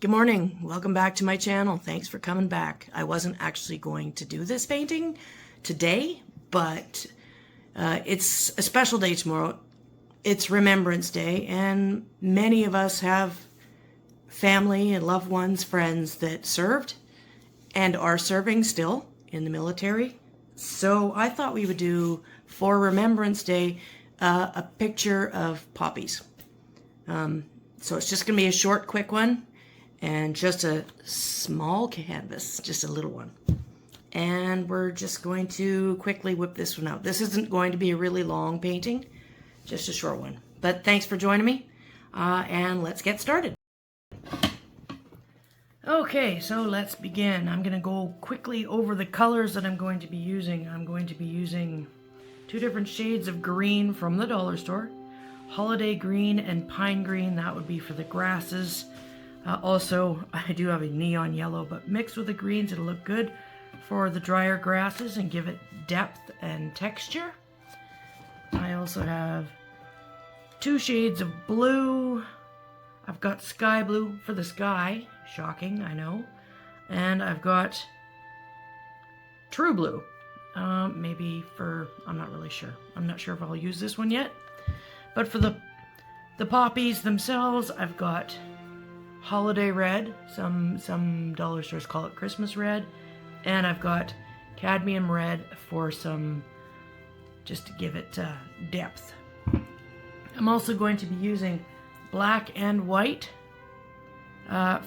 Good morning. Welcome back to my channel. Thanks for coming back. I wasn't actually going to do this painting today, but it's a special day tomorrow. It's Remembrance Day, and many of us have family and loved ones, friends that served and are serving still in the military. So I thought we would do, for Remembrance Day, a picture of poppies. So it's just going to be a short, quick one. And just a small canvas, just a little one. And we're just going to quickly whip this one out. This isn't going to be a really long painting, just a short one. But thanks for joining me, and let's get started. Okay, so let's begin. I'm going to go quickly over the colors that I'm going to be using. I'm going to be using two different shades of green from the dollar store. Holiday green and pine green, that would be for the grasses. Also, I do have a neon yellow, but mixed with the greens, it'll look good for the drier grasses and give it depth and texture. I also have two shades of blue. I've got sky blue for the sky. Shocking, I know. And I've got true blue. Maybe for, I'm not really sure. I'm not sure if I'll use this one yet. But for the poppies themselves, I've got holiday red, some dollar stores call it Christmas red, and I've got cadmium red for some, just to give it depth. I'm also going to be using black and white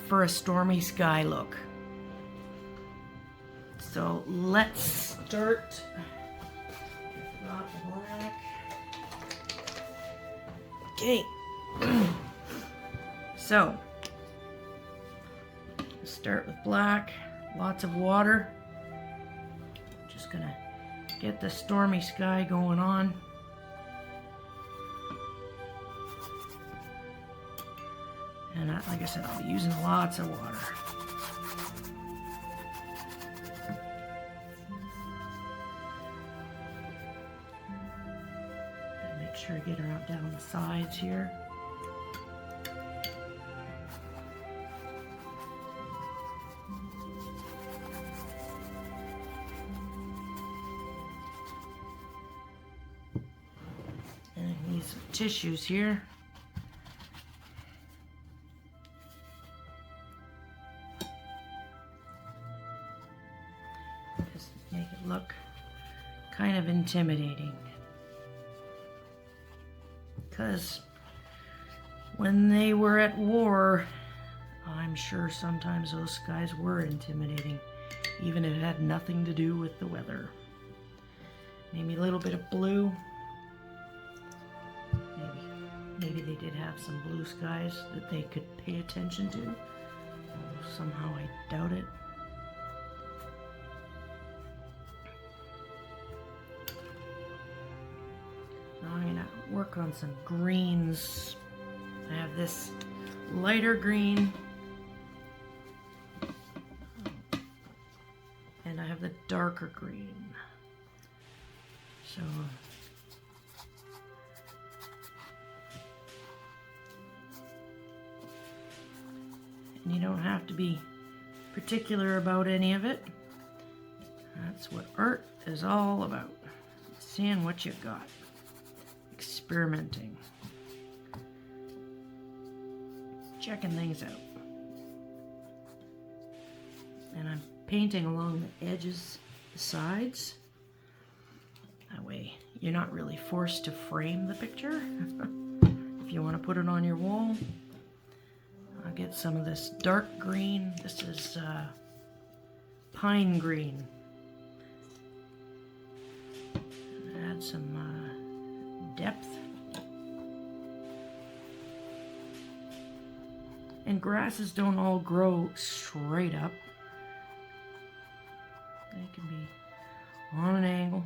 for a stormy sky look. So let's start. Got the black. Okay. So start with black, lots of water. Just gonna get the stormy sky going on. And like I said, I'll be using lots of water. And make sure I get her out down the sides here. Some tissues here. Just make it look kind of intimidating. Because when they were at war, I'm sure sometimes those skies were intimidating, even if it had nothing to do with the weather. Maybe a little bit of blue. Maybe they did have some blue skies that they could pay attention to. Somehow I doubt it. Now I'm going to work on some greens. I have this lighter green. And I have the darker green. So you don't have to be particular about any of it. That's what art is all about. Seeing what you've got. Experimenting. Checking things out. And I'm painting along the edges, the sides. That way you're not really forced to frame the picture. If you want to put it on your wall. I'll get some of this dark green. This is pine green. Add some depth. And grasses don't all grow straight up. They can be on an angle.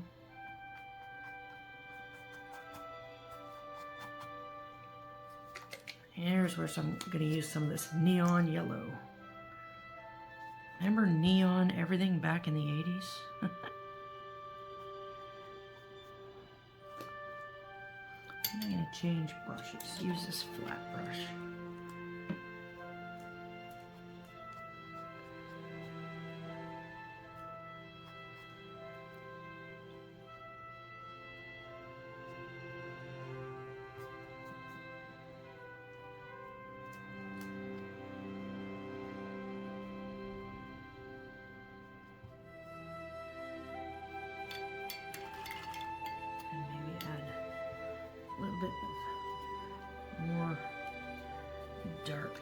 Here's where I'm going to use some of this neon yellow. Remember neon everything back in the 80s? I'm going to change brushes. Use this flat brush.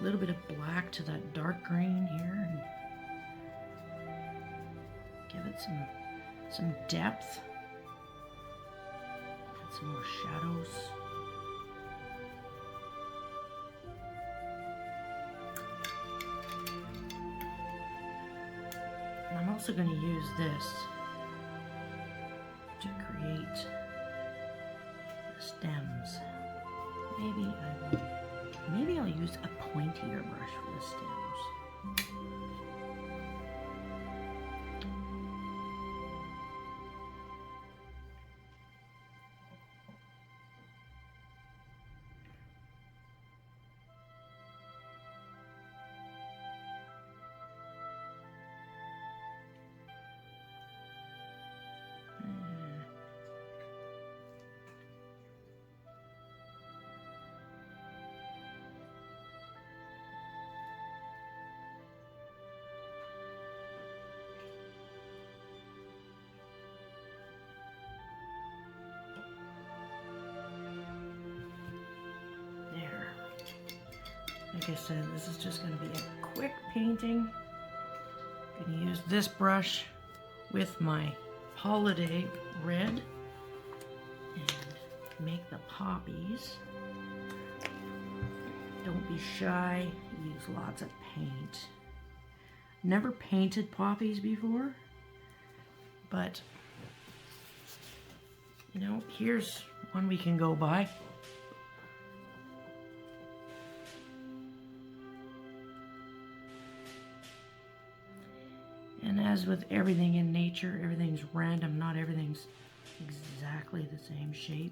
a little bit of black to that dark green here and give it some depth. Add some more shadows. And I'm also going to use this to create the stems. Maybe I'll use a pointier brush for the stems. Like I said, this is just going to be a quick painting. I'm going to use this brush with my holiday red and make the poppies. Don't be shy, use lots of paint. Never painted poppies before, but you know, here's one we can go by. And as with everything in nature, everything's random, not everything's exactly the same shape.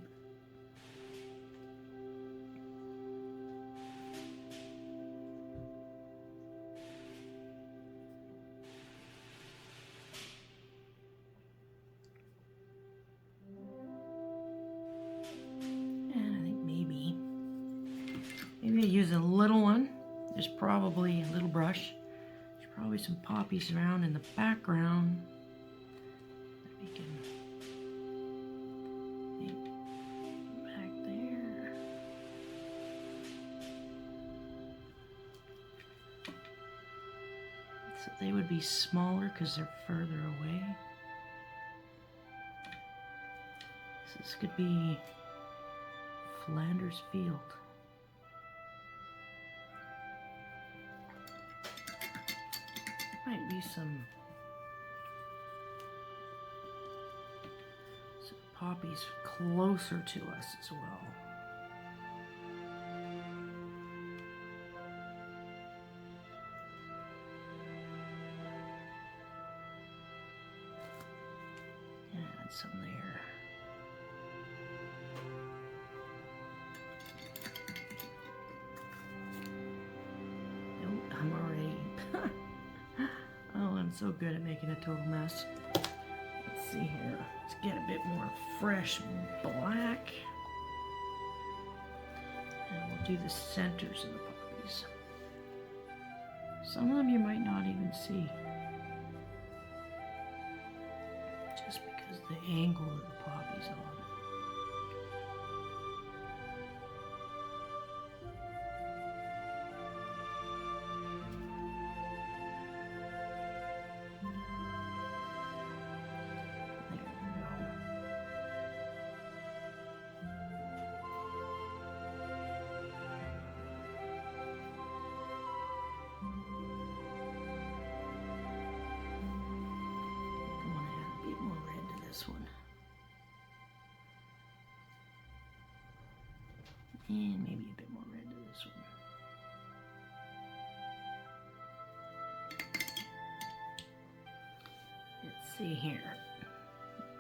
And I think maybe I use a little one. There's probably a little brush. Probably some poppies around in the background that we can make back there. So they would be smaller because they're further away. So this could be Flanders Field. Might be some poppies closer to us as well. Add some there. Nope, I'm already so good at making a total mess. Let's see here. Let's get a bit more fresh black. And we'll do the centers of the poppies. Some of them you might not even see. Just because of the angle of the poppies on it. One. And maybe a bit more red to this one. Let's see here.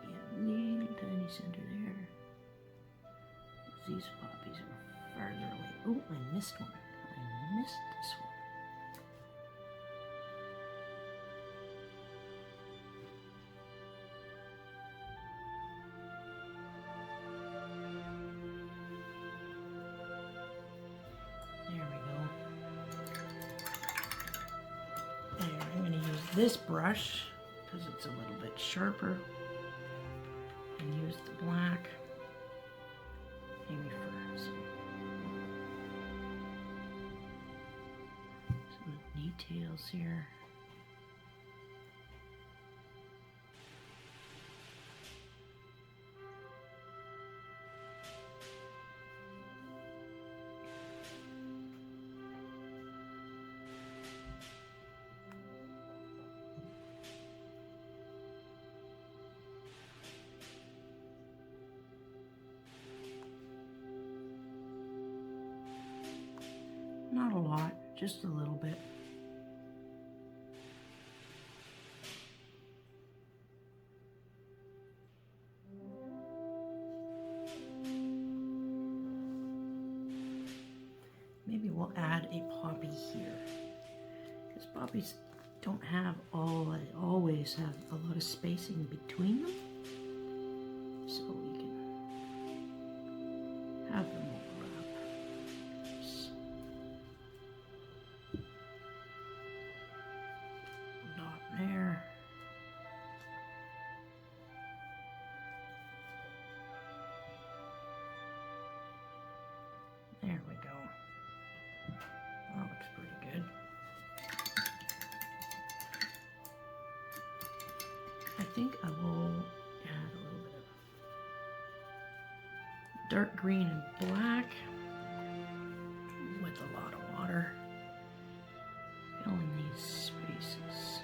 Yeah, little tiny center there. These poppies are farther away. Oh, I missed one. I missed this one. This brush, because it's a little bit sharper, and use the black, maybe for some. details here. Not a lot, just a little bit. Maybe we'll add a poppy here, because poppies don't have always have a lot of spacing between them, so we can have them overlap. Dot there. There we go. That looks pretty good. I think I will add a little bit of dark green and black with a lot of water. Fill in these spaces.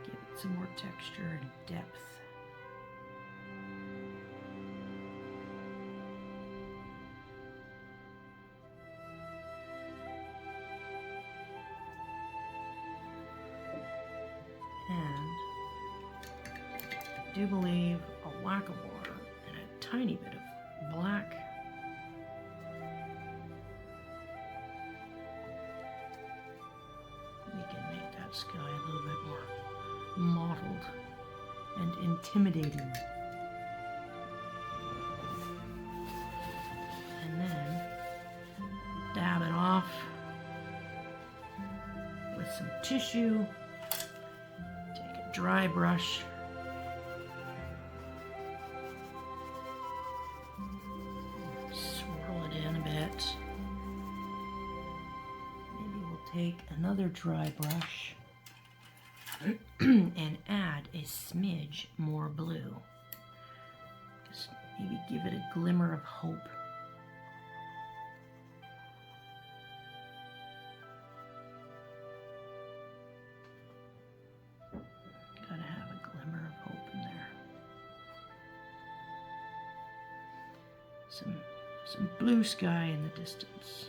Give it some more texture and depth. And I do believe a whack of water and a tiny bit of black. We can make that sky a little bit more mottled and intimidating. And then dab it off with some tissue. Dry brush. Swirl it in a bit. Maybe we'll take another dry brush and add a smidge more blue. Just maybe give it a glimmer of hope. Some blue sky in the distance.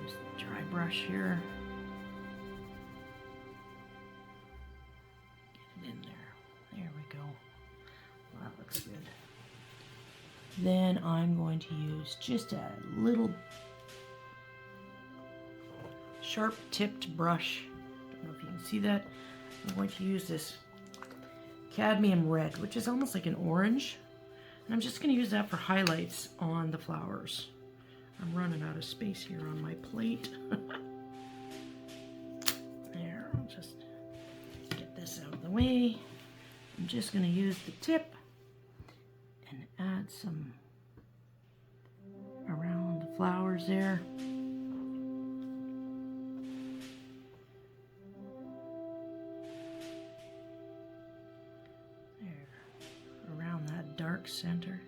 Use the dry brush here. Then I'm going to use just a little sharp tipped brush. Don't know if you can see that. I'm going to use this cadmium red, which is almost like an orange. And I'm just going to use that for highlights on the flowers. I'm running out of space here on my plate. There, I'll just get this out of the way. I'm just going to use the tip and add some around the flowers there. There, around that dark center.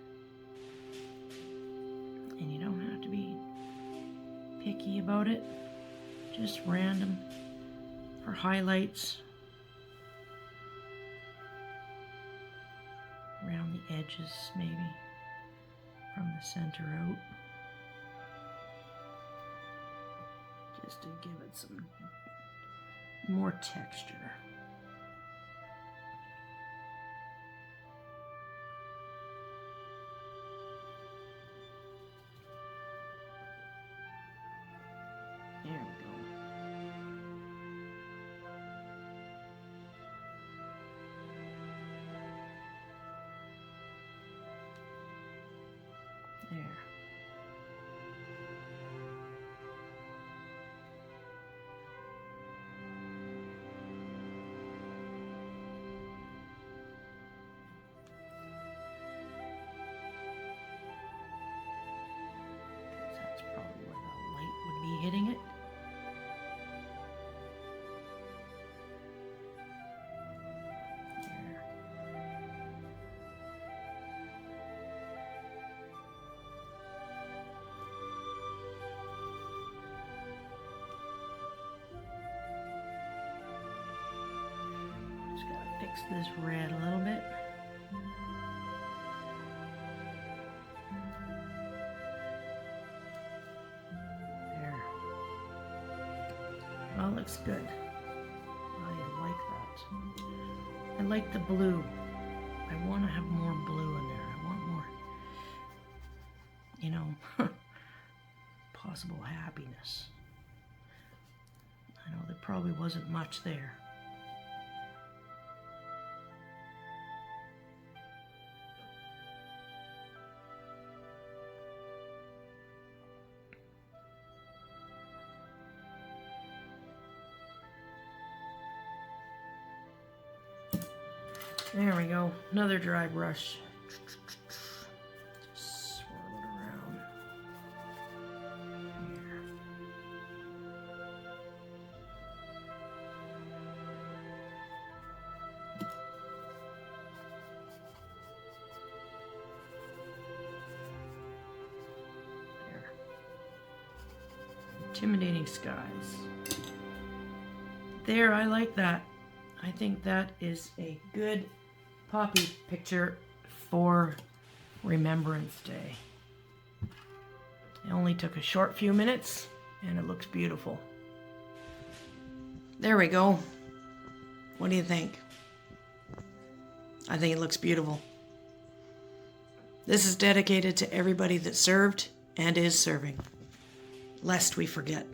And you don't have to be picky about it, just random for highlights. Around the edges, maybe, from the center out. Just to give it some more texture. There we go. There. That's probably where the light would be hitting it. There. Just gotta fix this red a little bit. There. Well, looks good. I like that. I like the blue. I want to have more blue in there. I want more, you know, possible happiness. I know there probably wasn't much there. There we go. Another dry brush. Just swirl it around. Here. There. Intimidating skies. There, I like that. I think that is a good poppy picture for Remembrance Day. It only took a short few minutes and it looks beautiful. There we go. What do you think? I think it looks beautiful. This is dedicated to everybody that served and is serving, lest we forget.